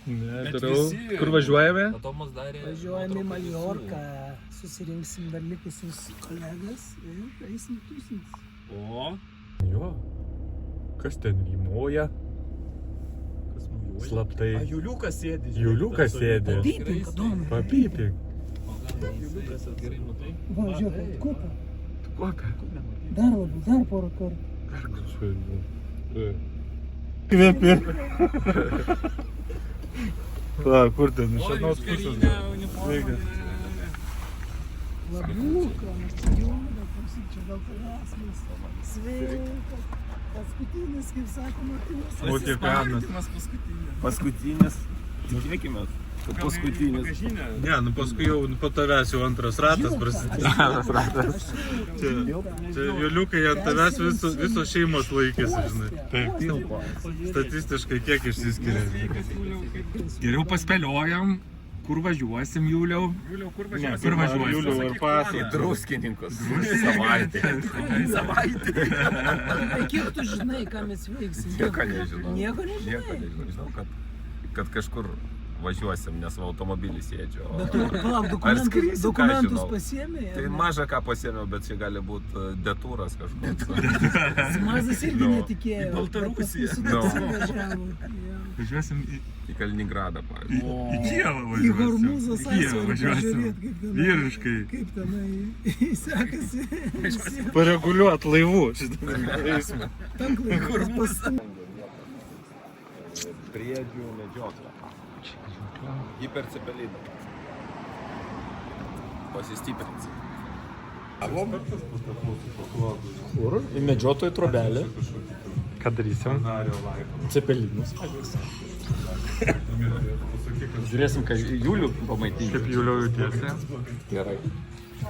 Ne, darau. Kur važiuojame? Važiuojame į Maljorką, susirinksim dar likusius kolegas ir eisim tūsintis. O? Jo. Kas ten rymoja? Slaptai. A, Juliukas sėdi. Juliukas sėdi. Papypink, Adomai. Papypink. Va, žiūrėk, kupą. Kokia? Dar labiau, dar porą kartų. Dar kažkaip. Kvepi. Va, kur ten? Iš vienos pusės. Sveikas. Labiuką, mes čia juoda, čia gal tavęs. Sveikas. Paskutinis, kaip sakoma, tu. Vatikanas. Paskutinis. Tikėkime, kad paskutinis. Ne, nu paskui jau po tavęs jau antras ratas prasidės. Čia Juliukai ant tavęs visos šeimos laikėsi, žinai. Taip. Statistiškai kiek išsiskiria. Geriau paspėliojam, kur važiuosim, Juliau. Kur važiuosim? Juliau ar pasą? Į Druskininkus. Savaitę. Kiek tu žinai, ką mes veiksim? Nieko nežinau. Nieko nežinai? Žinau, kad kažkur važiuosim, nes automobilį sėdžiu. Bet tu, palauk, dokumentus pasiėmė? Tai maža ką pasiėmiau, bet čia gali būti detūras kažkoks. Mazas irgi netikėjo. Į Baltarusiją. Važiuosim Į Kaliningradą, pavyzdžiui. į Kijevą Į Hormūzo sąsiaurį važiuosim. pažiūrėt, kaip tenai. Vyriškai. Kaip tenai sekasi. Pareguliuot laivų šitą eismą. Tanklaivis pas... Briedžių medžioklė. Hipercepeliną. Pasistiprinsi. Kur? Į medžiotojų trobelę. Ką darysim? Cepelinus. Žiūrėsim, ką Julių pamaitinti. Kaip Juliau jautiesi? Gerai.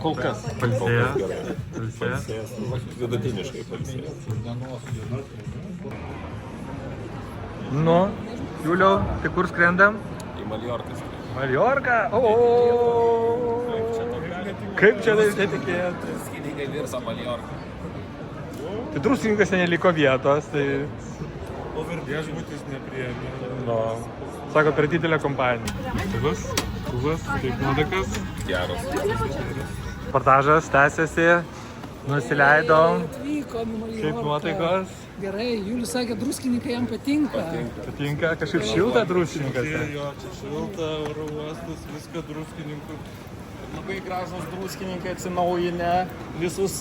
Kol kas. Palsėjęs. Vidutiniškai palsėjęs. Nu, Juliau, tai kur skrendam? Į Maljorką. Maljorka? Kaip čia netikėt? Druskininkai virsta Maljorką. Tai druskininkas neliko vietos, tai... O viešbutis nepriėmė. No. Sako, per didelę kompaniją. Kuvas, kaip nuotakas. Geras. Reportažas tęsiasi, nusileidom. Atvykom į Maljorką. Kaip nuotaikos? Gerai, Julius sakė, druskininkai jam patinka. Patinka, kažkaip šilta druskininkas. Jo, čia šilta, oro uostas, viską druskininkų. Labai gražus druskininkai atsinaujinę visus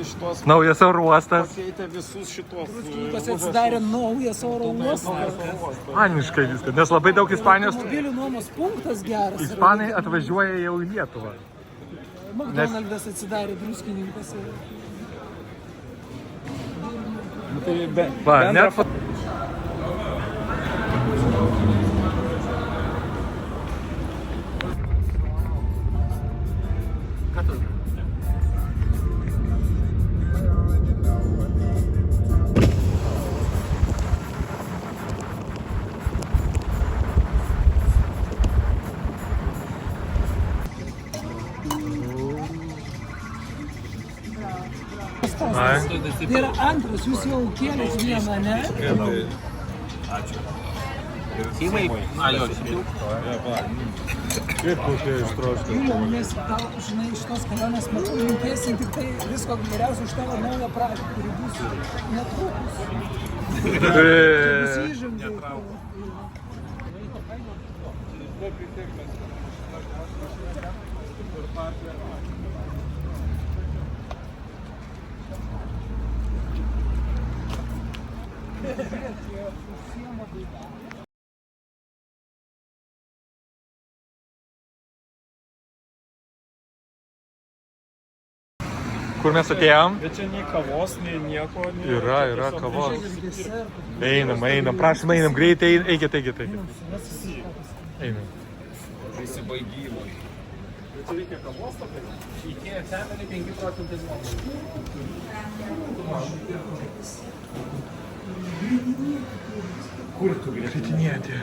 šitos... Naujas oro uostas. Pakeitė visus šitos... Druskininkas atsidarė naujas oro uostas. Ispaniškai viskas, nes labai daug Ispanijos... Automobilių nuomos punktas geras. Ispanai atvažiuoja jau į Lietuvą. McDonald's atsidarė druskininkose. Va, net... Tai yra antras, jūs jau kėlėt vieną, ne? Ačiū. Kaip kokie ištroškė? Juliau, mes tau, žinai, iš tos kelionės metu linkėsim tik tai visko geriausio už tavo naują pradžią, kuri bus netrukus. Bus įžanga. Kur mes atėjom? Bet čia nei kavos, nei nieko. Yra kavos. Einam, prašom, einam, greitai, eikit. Einam. Prisibaigimai. Bet čia reikia kavos tokia? Ikea Family 5% Kur tu grįžtinėti?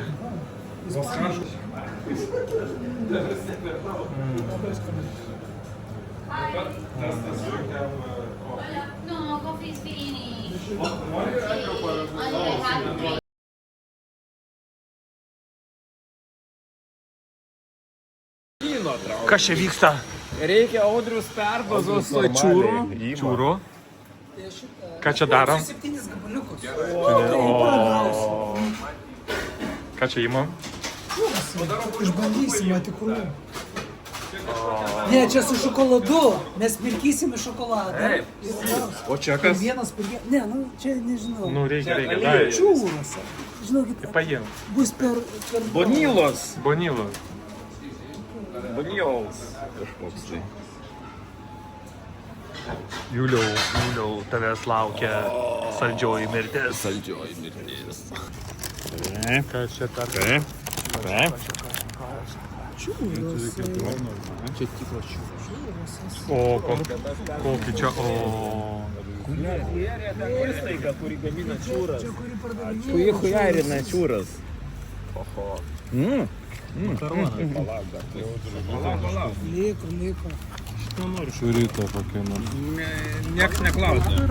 No, coffee is finished. I have Kas čia vyksta? Reikia Audrius perbazos čiūrų. Čiūrų. Ką čia daro? 7 gabaliukus. Ką čia įmam? Išbandysime tikrų. Ne, čia su šokoladu. Mes mirkysime šokoladą. O čia kas? Vienas per vieną. Ne, nu čia nežinau. Nu, reikia. Dai. Čiūras. Žinokit, Paėm. bus per... Bonilos. Bonilos. Bonilos. Kažkoks tai. Juliau, tavęs laukia saldžioji mirtis. Saldžioji mirtis. Ką čia per... Čiūras. O, kokį čia, Įstaiga, kuri gamina čiūras. Čia kuri pardavinėja. Kuri hujarina čiūras. Liko. Šurito kokia nors. Niekas neklausia.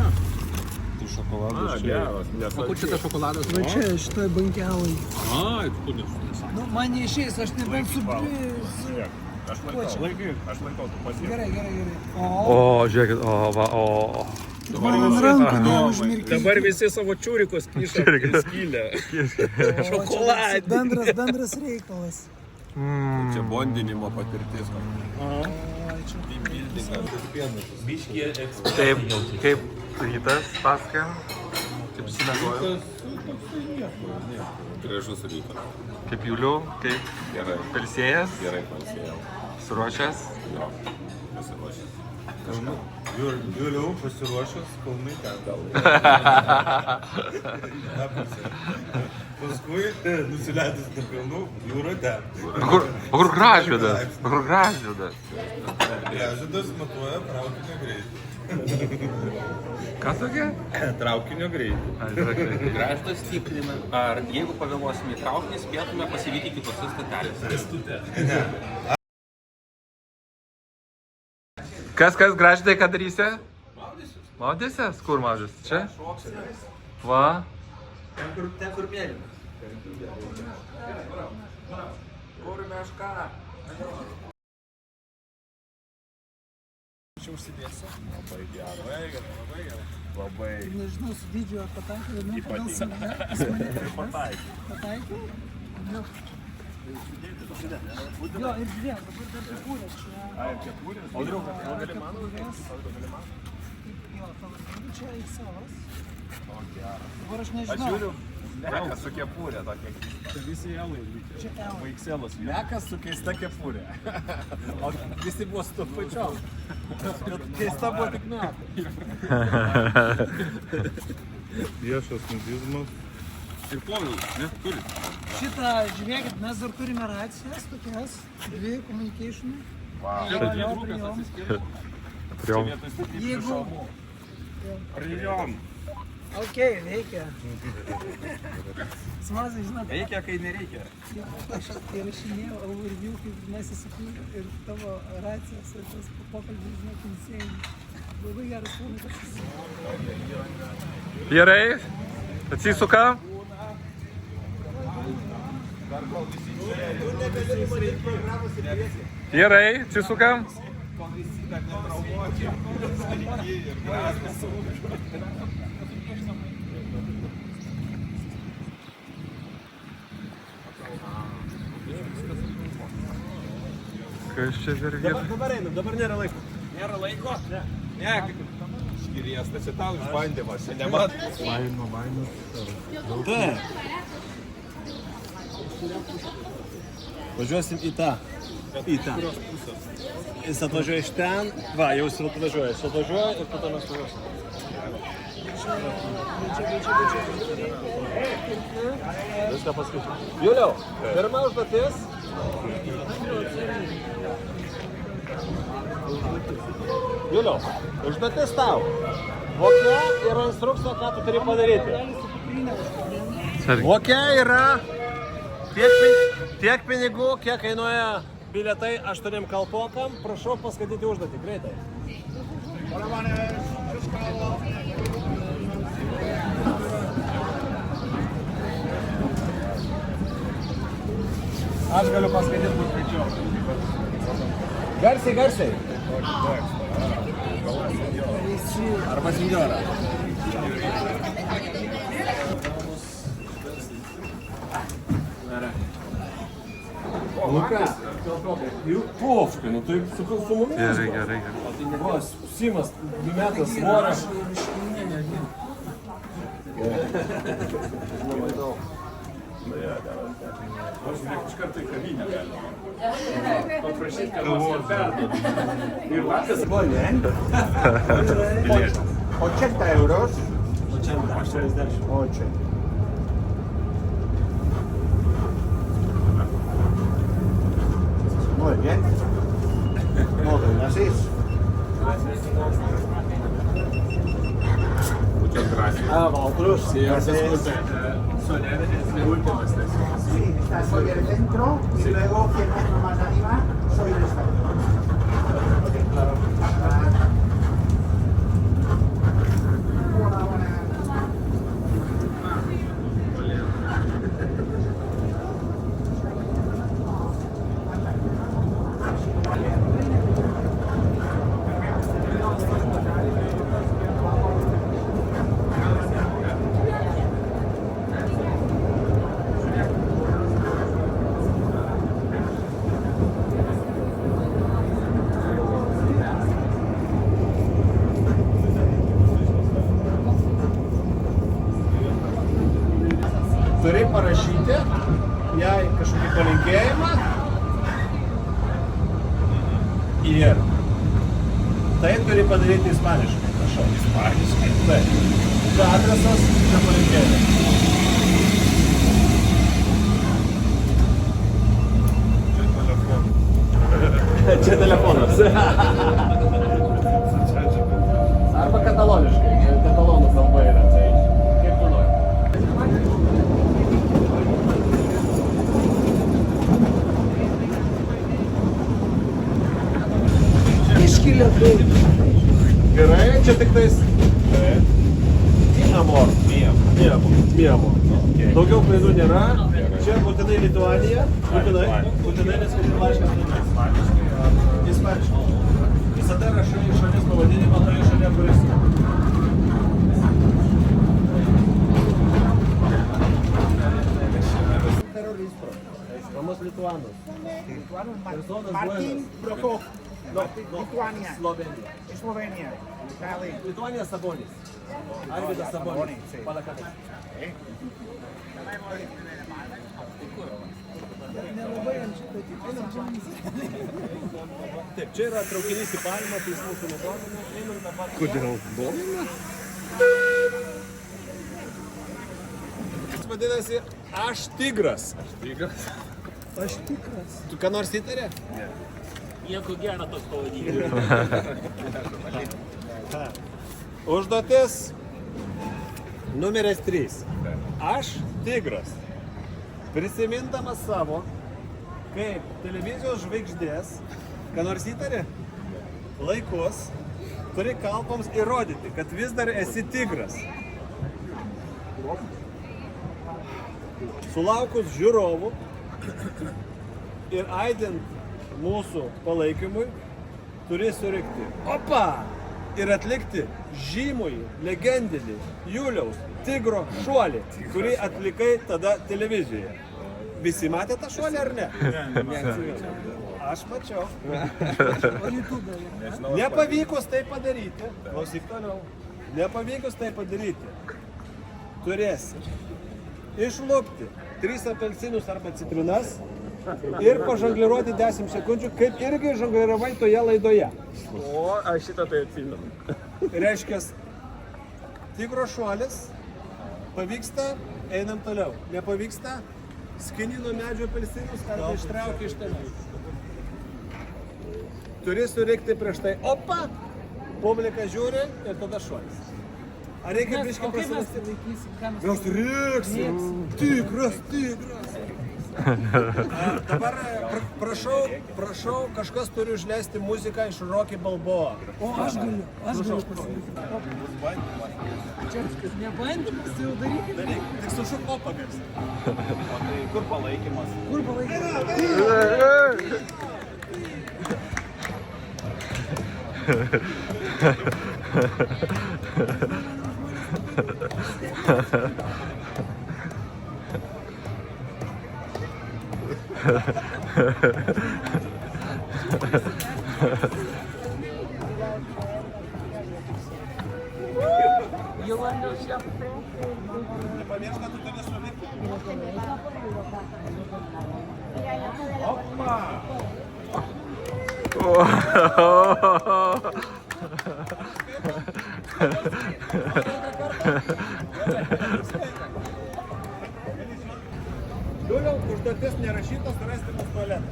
Tai šokoladas čia. O kur čia tas šokoladas? Va čia, šitoj bankelai. Ai, tu nesu. Nu, man neišeis, aš nebent su... Aš laikau, tu pasiek. Gerai. O, žiūrėkit, Man ant rankų neužmirkit. Dabar visi savo čiūrikus kiša į skylę. Šokoladė. Bendras reikalas. Čia bondinimo patirtis. Taip, kaip rytas, paskam, kaip sinagojau, Gražus rytas. kaip Juliau, kaip Gerai. Pilsėjas, Gerai pasėjau. suruošęs. Jo. Pasiruošęs. Juliau pasiruošęs, kalnai ten gal. Paskui nusileidus nuo kalnų, jūra ten. O kur Gražvydas? Gražvydas matuoja traukinio greitį. Ką tokia? Traukinio greitį. Gražvydas tikrina, ar jeigu pavėluosime į traukinį, spėtume pasivyti kitose stotelėse. Kas, Gražvydai, ką darysi? Maudysies? Kur maudys? Čia? Va. Ten kur mėlyna. Kur meška? Čia užsidėsiu. Labai. Nežinau, su dydžiu ar pataikiau, ne pagal save. Pataikiau? Jo. Jo, ir žiūrėk, dabar dar kepurės čia. Kepurės? Audriau, gali man uždėti? Jo, čia XL. Dabar aš nežinau. Mekas su kepurė tokia. Čia visi L-ai lygiai. Čia L. Vaikselas. Mekas su keista kepurė. O visi buvo su to pačiom. Keista buvo tik metai. Viešas nudizmas. Ir plovai, ne? Turi. Šitą, žiūrėkit, mes dar turime racijas tokias, 2 communicationai. Priom. Jeigu... Prijom. Ok, veikia. Smazai, žinot, Reikia, kai nereikia. aš įrašinėjau overview, kaip mes įsikūrėm ir tavo racijas ir tas pokalbis, žinot, insane. Labai geras filmas. Gerai, atsisuka. Gerai, atsisukam. Kas čia vergė? Dabar einam, dabar nėra laiko. Nėra laiko? Ne. Ne, škirijas, tai čia tau išbandymas, čia nemat. Važiuosim į tą. Jis atvažiuoja iš ten. Va, jau jis atvažiuoja. Jis atvažiuoja ir tada mes važiuosim. Viską paskaičiu. Juliau, pirma užduotis. Juliau, užduotis tau. Kokia yra instrukcija, ką tu turi padaryti? Kokia yra tiek pinigų, kiek kainuoja bilietai 8 kalpokam. Prašau paskaityti užduotį, greitai. Aš galiu paskaityti, bus greičiau. Garsiai, garsiai. Arba senjora. Luka, pofkai, nu tai su mumis. Gerai. O, Simas, 2 metų svorio. Iš karto į kavinę galima. Paprašyti, kad mums ir perduotų. Ir vakar buvo, ne? 80 euros. 60. 8. Muy bien. Moltes gràcies. Muchas gracias. A vosaltres. Sí, ahora se escucha. Soler es mi última estación. Sí, está soy el centro y luego 100 metros más arriba soy el estadio. Turi parašyti jai kažkokį palinkėjimą ir tai turi padaryti ispaniškai. Prašau, ispaniškai. Taip. Čia adresas, čia palinkėjimas. Čia telefonas. Arba kataloniškai. Katalonų kalba yra. Tai kaip tu nori. Iškilė tai. Gerai, čia tik tais. Mi amor. Mi amor. Daugiau klaidų nėra. Čia būtinai Lituanija. Būtinai nes laiškas ispaniškai. Visada rašai šalies pavadinimą toje šalyje, kuris. Vamos lituanos. Martin Prokop. No, Lituania. Slovenia. Eslovenia. Vale. Lituania Sabonis. Arvidas Sabonis. Sí. Palakatas. Taip, čia yra traukinys į Palmą, tai jis mūsų nedomina. Einam dabar. Kodėl domina? Jis vadinasi Aš tigras. Aš tikras. Tu ką nors įtarė? Nieko gero toks pavadinimas. Užduotis numeris 3. Aš tigras. Prisimindamas savo, kaip televizijos žvaigždės, ką nors įtarė, laikus, turi kalboms įrodyti, kad vis dar esi tigras. Sulaukus žiūrovų ir aidint mūsų palaikymui, turi surikti opa ir atlikti žymųjį, legendinį Juliaus tigro šuolį, kurį atlikai tada televizijoje. Visi matė tą šuolį ar ne? Ne. Aš mačiau. Nepavykus tai padaryti, klausyk toliau, nepavykus tai padaryti, turėsi išlupti 3 apelsinus arba citrinas ir pažongliruoti 10 sekundžių, kaip irgi žongliravai toje laidoje. O, aš šitą tai atsimenu. Reiškia, tigro šuolis, pavyksta, einam toliau. Nepavyksta, skini nuo medžio apelsinus arba ištrauki iš ten. Turi surikti prieš tai opa, publika žiūri ir tada šuolis. Ar reikia biškai prasilasti? Mes rėksim. Tigras. Dabar prašau, kažkas turi užleisti muziką iš Rocky Balboa. O aš galiu pasakyti. Čia nebandymas, tai jau darykime. Daryk, tik sušuk opą garsiai. O tai kur palaikymas? Kur palaikymas? Liuliau, užduotis nerašytas, rasti pas tualetą.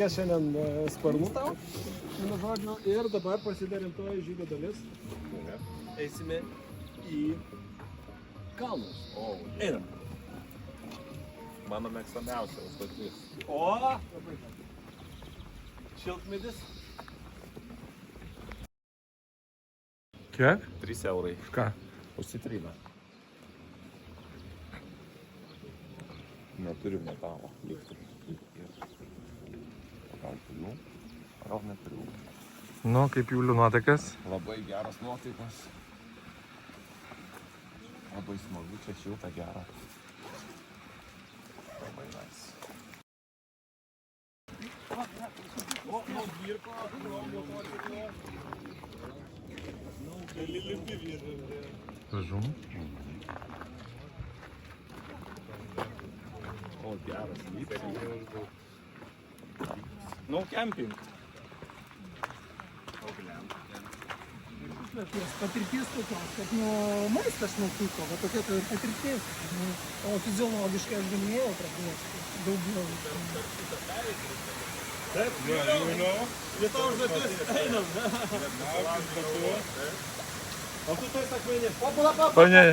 Kas šiandien sparnų tau? Vienu žodžiu, ir dabar prasideda rimtoji žygio dalis. Eisime į kalnus. Einam. Mano mėgstamiausia užduotis. O! Šiltmedis. Kiek? 3 eurai. Už ką? Už citriną. Neturiu metalo. Gal turiu? Gal neturiu. Nu, kaip Julių nuotaikas? Labai geras nuotaikas. Labai smagu, čia šilta, gera. Labai nice. Važum. O, geras lygas. No camping. Patirtis tokios, kad maistas netiko, bet tokia tai ir patirtis. O fiziologiškai aš minėjau, pradėjęs daugiau. Taip, Lietuva užduotis, einam. O tu tai sakmeni. O ne.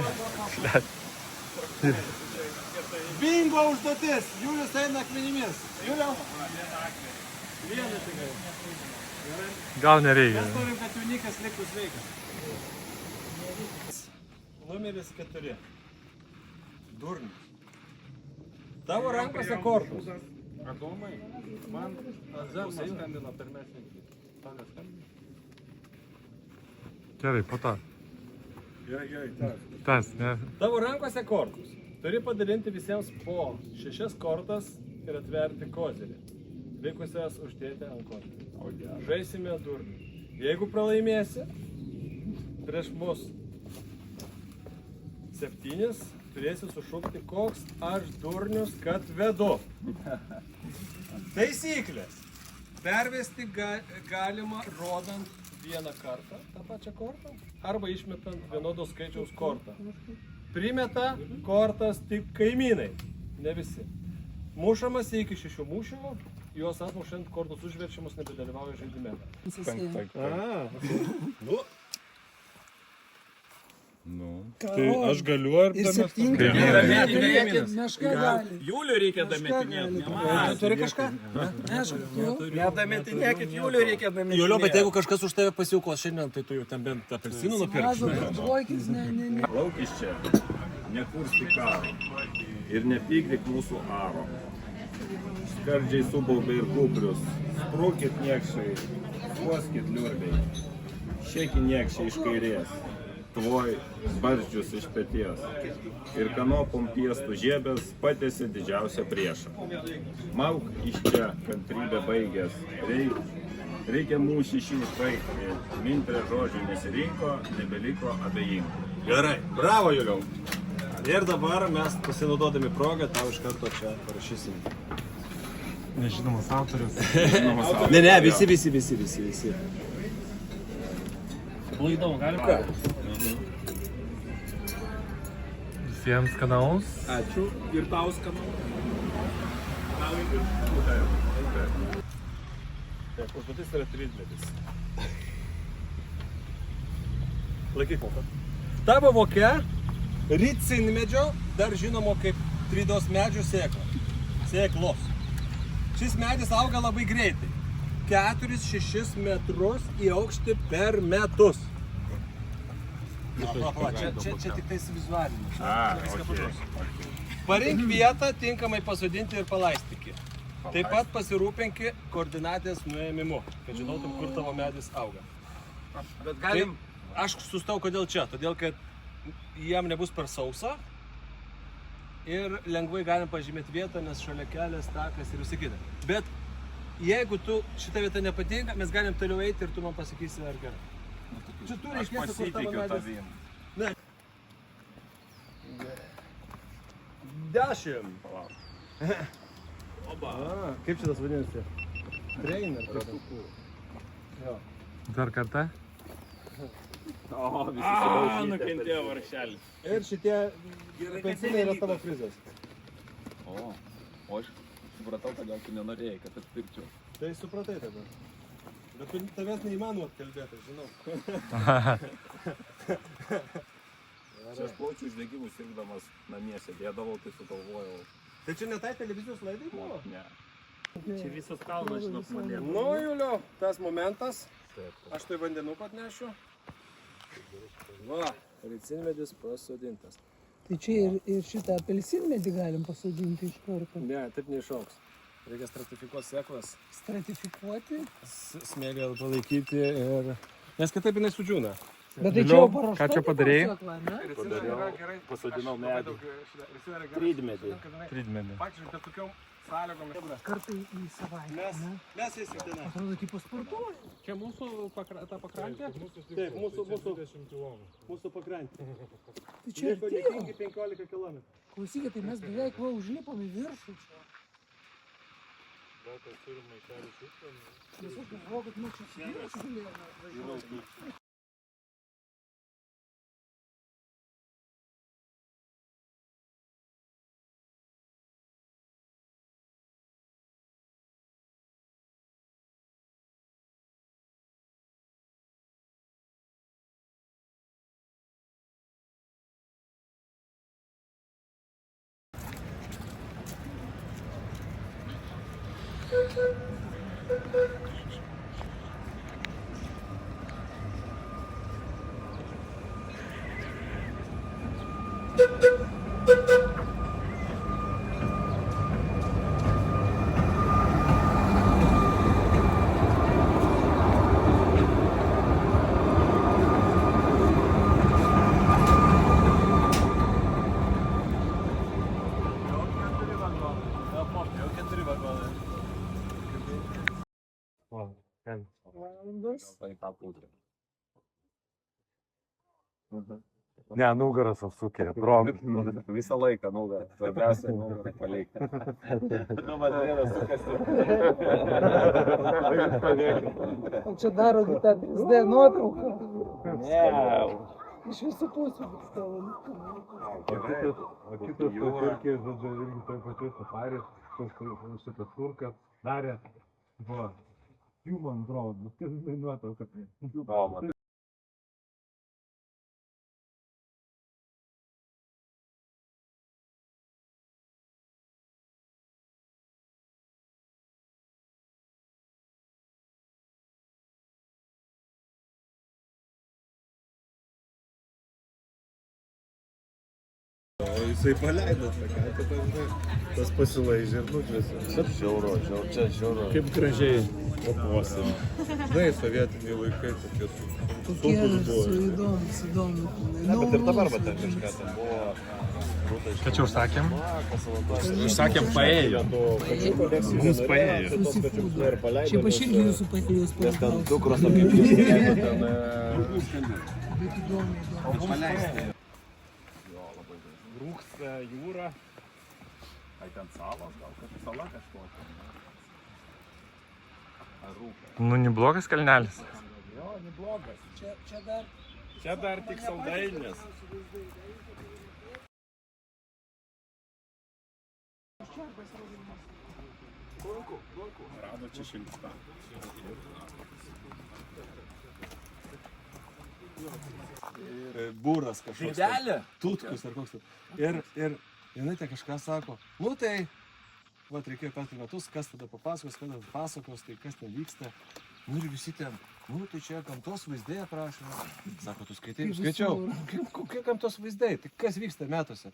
Bingo užduotis, Julius eina akmenimis. Juliau? Vieną tikrai. Gal nereikia. Mes norim, kad jaunikas liktų sveikas. Numeris 4. Durnius. Tavo rankose kortos. Adomai, man Azarmas skambino pirmesnį. Tau neskambino? Gerai, po to. Gerai, Tas, ne? Tavo rankose kortos. Turi padalinti visiems po 6 kortas ir atverti kozerį. Likusias uždėti ant kortų. Žaisime durnių. Jeigu pralaimėsi prieš mus 7, turėsi sušukti, koks aš durnius, kad vedu. Taisyklės. Pervesti galima rodant vieną kartą, tą pačią kortą, arba išmetant vienodo skaičiaus kortą. Primeta kortas tik kaimynai, ne visi. Mušamas iki 6 mūšių, juos atmušant kortos užverčiamus nebedalyvauja žaidime. Tai aš galiu ar Ir pamest? 7. Meška gali. Juliu reikia dametinėti. Tu turi kažką? Nedametinėkit, Juliu reikia dametinėti. Julio, bet jeigu kažkas už tave pasiaukos šiandien, tai tu jau ten bent apelsinų nupirksi. Dvojkis, ne. Lauk iš čia, nekursti karo ir nepykdyk mūsų aro. Skardžiai subaubai ir kubrius, sprūkit niekšai, skuoskit liurbiai, šieki niekšai iš kairės, tvoj barzdžius iš peties ir kanopom piestų žiebės patėsi didžiausią priešą. Mauk iš čia, kantrybė baigęs, reikia mūšį šį baigti, mintrė žodžių nesirinko, nebeliko abejingų. Gerai, bravo Juliau. Ir dabar mes pasinaudodami progą tau iš karto čia parašysim. Nežinomas autorius. Ne, visi. Laidom, galim ką? Visiems skanaus. Ačiū ir tau skanu. Taip, užduotis yra 3 dėtis. Laikyk voką. Tavo voke ricinmedžio, dar žinomo kaip tridos medžių sėkla. Sėklos. Šis medis auga labai greitai. 4-6 metrus į aukštį per metus. Čia tik tais vizualinis. Viską paduosiu. Parink vietą, tinkamai pasodinti ir palaistyti. Taip pat pasirūpinki koordinatės nuėmimu, kad žinotum, kur tavo medis auga. Bet galim... Aš sustau kodėl čia, todėl kad jam nebus per sausa ir lengvai galim pažymėti vietą, nes šalia kelias, takas ir visi kita. Bet jeigu tu šitą vietą nepatinka, mes galim toliau eiti ir tu man pasakysi, ar gerai. Čia tu reiškia, kur tavo medis. Ne. 10. Oba. Kaip šitas vadinasi? Trainer. Dar kartą? Nukentėjo varšelis. Ir šitie pensinai yra tavo prizas. O aš supratau, kodėl tu nenorėjai, kad atpirkčiau. Tai supratai tada. Bet tavęs neįmanoma atkalbėti, žinau. Čia aš plaučių uždegimus sirgdamas namie sėdėdavau, tai sugalvojau. Tai čia ne tai televizijos laidai buvo? Ne. Čia visas kalnas, žinok, mane. Nu, Julio, tas momentas. Aš tai vandenuką atnešiu. Va, ricinmedis pasodintas. Tai čia ir šitą apelsinmedį galim pasodinti iš karto. Ne, taip neišauks. Reikia stratifikuoti sėklas. Stratifikuoti. Smėlį palaikyti ir... Nes kitaip jinai sudžiūna. Bet tai čia jau Ką paruošta čia padarei? sėkla, ne? Pasodinau medį. Trydmedį. Trydmedį. Faktiškai, bet tokiom sąlygom. Kartą į savaitę, ne? Mes eisim ten. Atrodo, tipo sportuoja. Čia mūsų ta pakrantė? Taip, mūsų pakrantė. Tai čia Liko artėjo. netingi 15 km. Klausykit, tai mes beveik va užlipom į viršų čia. Tiesiog galvoju, kad mes čia viršų galėjome važiuoti. Ne, nugaras apsukė, atrodo. Visą laiką nugarą. Svarbiausia nugarą palikti. Nu, man vienas sukasi. O čia daro tą 3D nuotrauką. Ne. Iš visų pusių. O kitas irgi, žodžiu, irgi toj pačioj safaris, šitas turkas darė, buvo, jų man atrodo, kas dainuotų, kad... O jisai paleido tą katę, tas pasilaižė ir nutvėsė. Žiauro, čia žiauro. Kaip gražiai. Opuosim. Žinai, sovietiniai laikai tokie Tokie įdomus. Bet ir dabar va ten kažką ten buvo. Ką čia užsakėm? Užsakėm paėjo. Mums paėjo. Šiaip aš irgi jūsų paėjus paėjus. Dukros tokie pėsti, ten... Bet įdomu. Rūksta jūra. Ai ten salos, gal kažkaip sala kažkokia. Ar rūka? Nu, neblogas kalnelis. Jo, neblogas. Čia dar... Čia dar tik saldainis. Rado čia šiltą. Būras kažkoks. Žaidelė? Tutkus ar koks. Ir jinai tai kažką sako. Nu tai, vat reikėjo per metus, kas tada papasakos, kas tada pasakos, tai kas ten vyksta. Nu ir visi ten, nu tai čia gamtos vaizdai aprašoma. Sako, tu skaitai, skaičiau. Kokie gamtos vaizdai, tai kas vyksta metuose?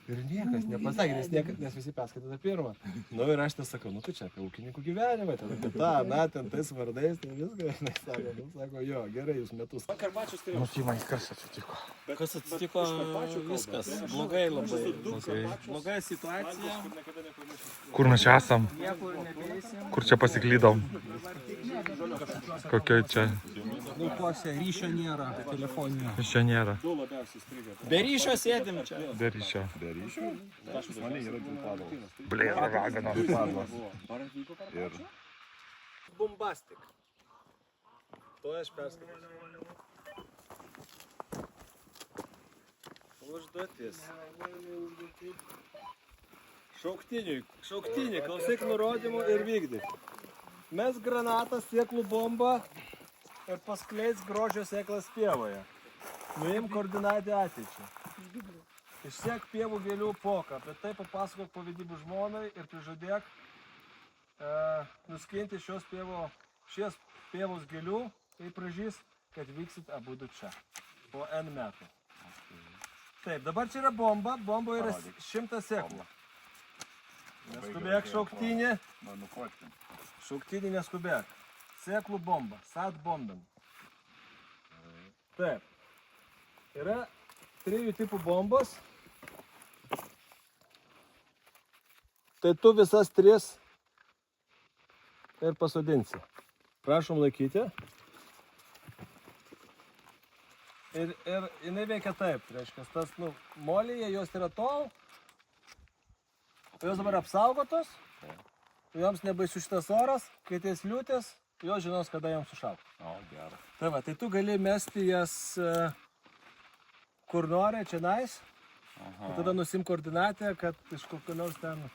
Ir niekas nepasakė, nes visi perskaitė tą pirmą. Nu ir aš ten sakau, nu tai čia apie ūkininkų gyvenimą, ten apie tą, na, ten tais vardais, ten viską. Sako, jo, gerai, jūs metus. Vakar mačius turėjau. Nu, Timai, kas atsitiko? Kas atsitiko, viskas. Blogai labai. Bloga situacija. Kur mes čia esam? Niekur nebeisim. Kur čia pasiklydom? Kokia čia? Laukuose ryšio nėra, telefoninio. Iš čia nėra. Be ryšio sėdim čia. Be ryšio. Pas mane yra ginklavas. Blėra ragana. Ir Bombastik. To aš perskaitysiu. Užduotis. Šauktiniai, klausyk nurodymų ir vykdyk. Mes granatą, sėklų bombą ir paskleis grožio sėklas pievoje. Nuim koordinatę ateičiai. Išsek pievų gėlių poką, apie tai papasakok pavedybų žmonai ir prižadėk nuskinti šios pievos gėlių, tai pražys, kad vyksit abudu čia po N metų. Taip, dabar čia yra bomba, bomba yra 100 sėklų. Neskubėk šauktinį. Šauktinį neskubėk. Sėklų bomba, sat bombin. Taip. Yra 3 tipų bombos. Tai tu visas 3 ir pasodinsi. Prašom laikyti. Ir jinai veikia taip, reiškia, tas, nu, molyje jos yra tol, jos dabar apsaugotos, joms nebaisu šitas oras, kai ties liūtis, jos žinos, kada joms sušalti. O, gerai. Tai va, tai tu gali mesti jas kur nori, čia nais, ir tada nusim koordinatę, kad iš kokio nors ten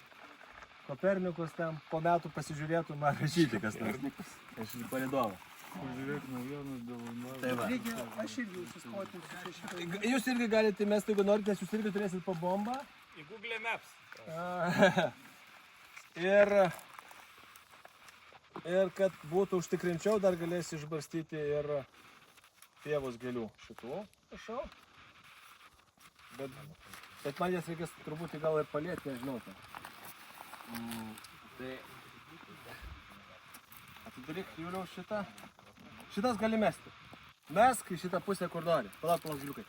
Kopernikus ten po metų pasižiūrėtum ar rašyti, kas nors. Iš palydovą. Žiūrėk, naujienos dėl Tai va. Reikia, aš irgi užsiskotinsiu čia šitą. Jūs irgi galite mesti, jeigu norite, nes jūs irgi turėsit po bombą. Į Google Maps. Ir kad būtų užtikrinčiau, dar galėsi išbarstyti ir pievos gėlių šitų, prašau. Bet man jas reikės truputį gal ir palėti, nežinau. Tai atidaryk, Juliau, šitą. Šitas gali mesti. Mesk į šitą pusę, kur nori. Palauk, Juliukai.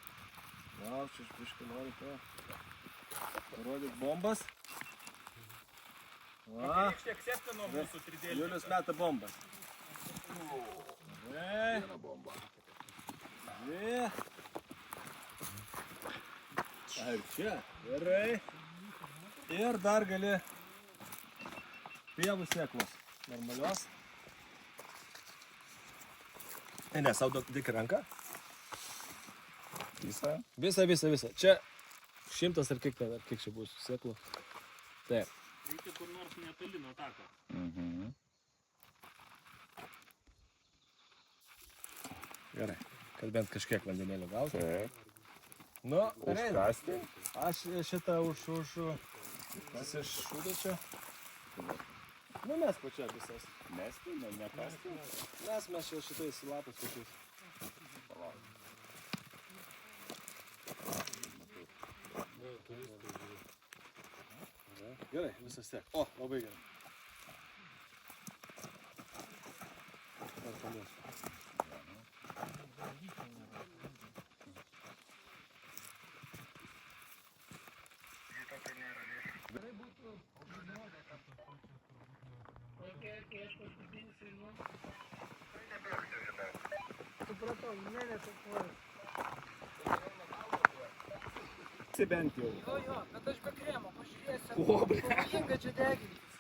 Gal, čia aš biškai noriu to. Parodyk bombas. Va. Julius meta bombas. Gerai. Ar čia? Gerai. Ir dar gali pievų sėklos. Normalios. Ne, sau dik ranką. Visą? Visą. Čia 100 ar kiek čia bus sėklų. Taip. Reikia kur nors netoli nuo tako. Gerai. Kad bent kažkiek vandenėlio gautų. Taip. Nu, Užkasti. aš šitą už iš šūdečio. Nu, mes pačia visas. Mesti, nekasti. Mes čia šitais lapais pačiais. Gerai, visas tiek. O, labai gerai. Dar paliesiu. Supratau, mėnesio kojas. Bent jau. Jo, bet aš be kremo, pažiūrėsiu. Pavojinga čia degintis.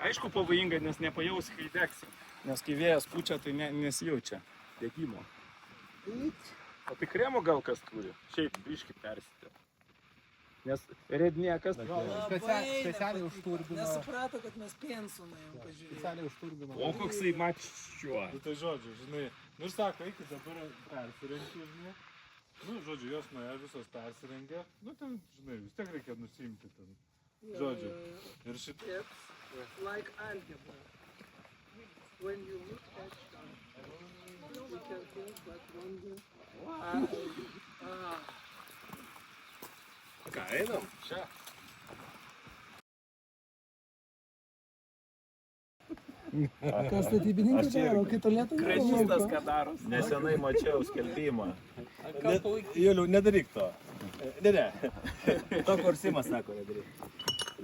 Aišku pavojinga, nes nepajausi, kai degsi. Nes kai vėjas pučia, tai nesijaučia degimo. O tai kremo gal kas turi? Šiaip biškį persitė. Nes redniekas... Specialiai užturbino. Nesuprato, kad mes pensumai jau pažiūrėjome. Specialiai užturbino. O koksai mačiuo. Nu tai žodžiu, žinai, nu ir sako, eikit dabar persirengti, žinai. Nu, žodžiu, jos nuėjo visos persirengė. Nu ten, žinai, vis tiek reikia nusimti ten Žodžiu. Ir šit... It's like algebra. When you look at you can think that wonder. Ką, einam? Čia. Kas statybininkai daro, kai tolėtų Kražystas, ką daro. Nesenai mačiau skelbimą. Juliu, nedaryk to. Ne. To kursimas sako, nedaryk.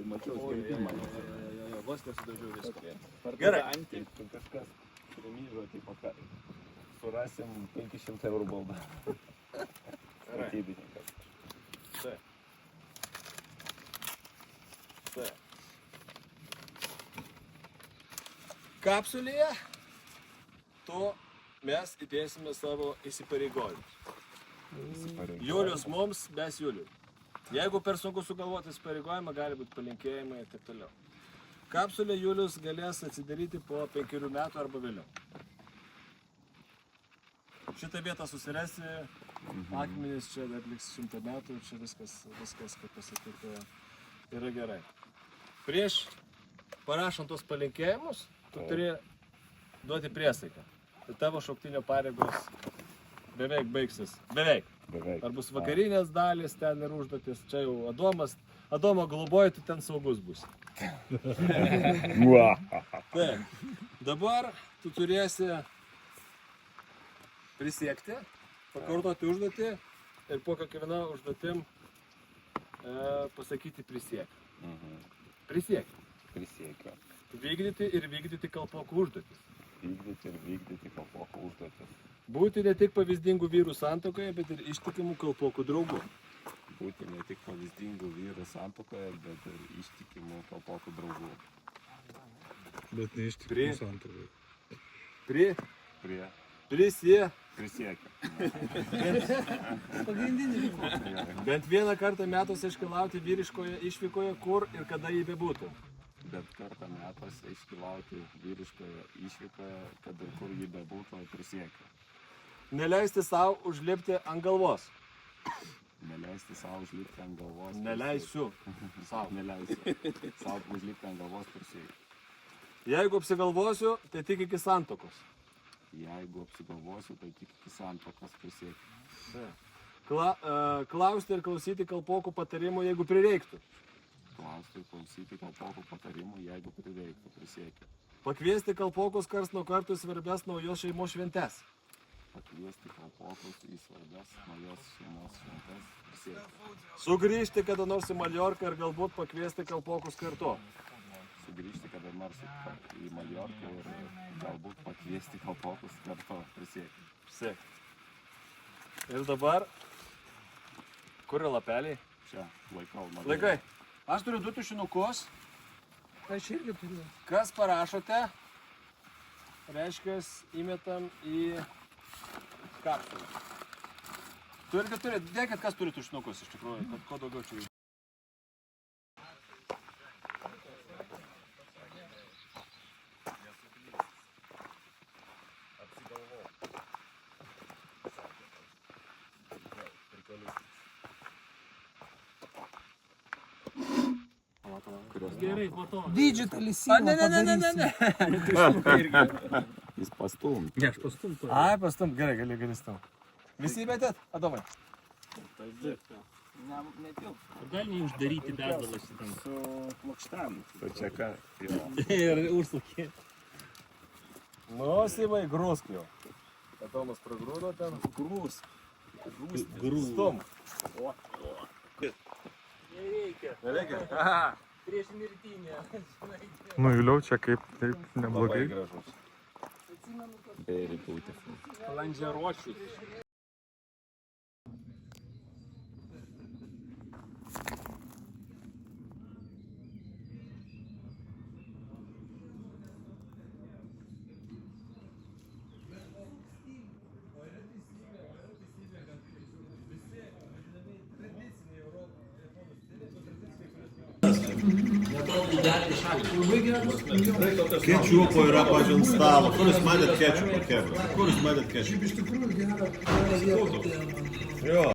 Mačiau skelbimą. Vos nesudaužiau visko. Gerai. Kažkas primyžo, tipo, kad surasim 500 eurų baudą. Statybininkas. Kapsulėje to mes įdėsime savo įsipareigojimus. Julius mums, mes Juliui. Jeigu per sunku sugalvoti įsipareigojimą, gali būti palinkėjimai ir taip toliau. Kapsulę Julius galės atsidaryti po 5 metų arba vėliau. Šitą vietą susirasti, akmenys čia dar liks 100 metų, čia viskas, kaip pasakyti, yra gerai. Prieš parašant tos palinkėjimus, tu turi duoti priesaiką. Tai tavo šauktinio pareigos beveik baigsis. Beveik. Ar bus vakarinės dalys, ten ir užduotis. Čia jau Adomo globoji, tu ten saugus bus. Taip. Dabar tu turėsi prisiekti, pakartoti užduotį ir po kiekvieną užduotim pasakyti prisiekti. Prisiekti. Prisiekiu. Vykdyti ir vykdyti kalpokų užduotis. Vykdyti ir vykdyti kalpokų užduotis. Būti ne tik pavyzdingų vyrų santuokoje, bet ir ištikimų kalpokų draugų. Būti ne tik pavyzdingų vyrų santuokoje, bet ir ištikimų kalpokų draugų. Bet ne iš tikrųjų santuokai. Prisiekiu. Pagrindinį. Bent vieną kartą metuose iškeliauti vyriškoje išvykoje, kur ir kada jį bebūtų. Bet kartą metuose iškeliauti vyriškoje išvykoje, kad ir kur jį bebūtų, prisiekiu. Neleisti savo užlipti ant galvos. Neleisti savo užlipti ant galvos. Neleisiu. Neleisiu. Savo užlipti ant galvos, prisiekiu. Jeigu apsigalvosiu, tai tik iki santuokos. Jeigu apsigalvosiu, tai tik iki santuokos, prisiekiu. Klausti ir klausyti kalpokų patarimų, jeigu prireiktų. Klausti ir klausyti kalpokų patarimų, jeigu prireiktų, prisiekiu. Pakviesti kalpokus karts nuo karto į svarbias naujos šeimos šventes. Pakviesti kalpokus į svarbias naujos šeimos šventes, prisiekiu. Sugrįžti kada nors į Maljorką ir galbūt pakviesti kalpokus kartu. Sugrįžti kada nors į Maljorką ir galbūt pakviesti kalpokus kartu, prisiekiu. Prisiekiu. Ir dabar, kur yra lapeliai? Čia, laikau. Laikai. Aš turiu 2 tušinukus. Aš irgi turiu. Kas parašote, reiškia, įmetam į kapsulę. Tu irgi turi, dėkit, kas turi tušinukus iš tikrųjų, kad kuo daugiau čia. Gerai, matau. Digital įsijungą padarysim. Jis pastum. Ne, aš pastumtu. Ai, pastum, gerai, gali stum. Visi įmetėt, Adomai? Gali neuždaryti bedalas šitam. Su plokštelė. Tai čia ką? Ir užsukė. Nu, Simai, grūsk jau. Adomas pragrūdo ten. Grūsk. Stum. Nereikia. Nereikia? Aha. Prieš mirtinę. Nu, Juliau, čia kaip taip neblogai. Gražus. Very beautiful. Landžeročius. Kečupo yra pažint stalo. Kur jūs matėt kečupą? Kur jūs matėt kečupą? Iš tikrųjų, gerą vietą. Jo.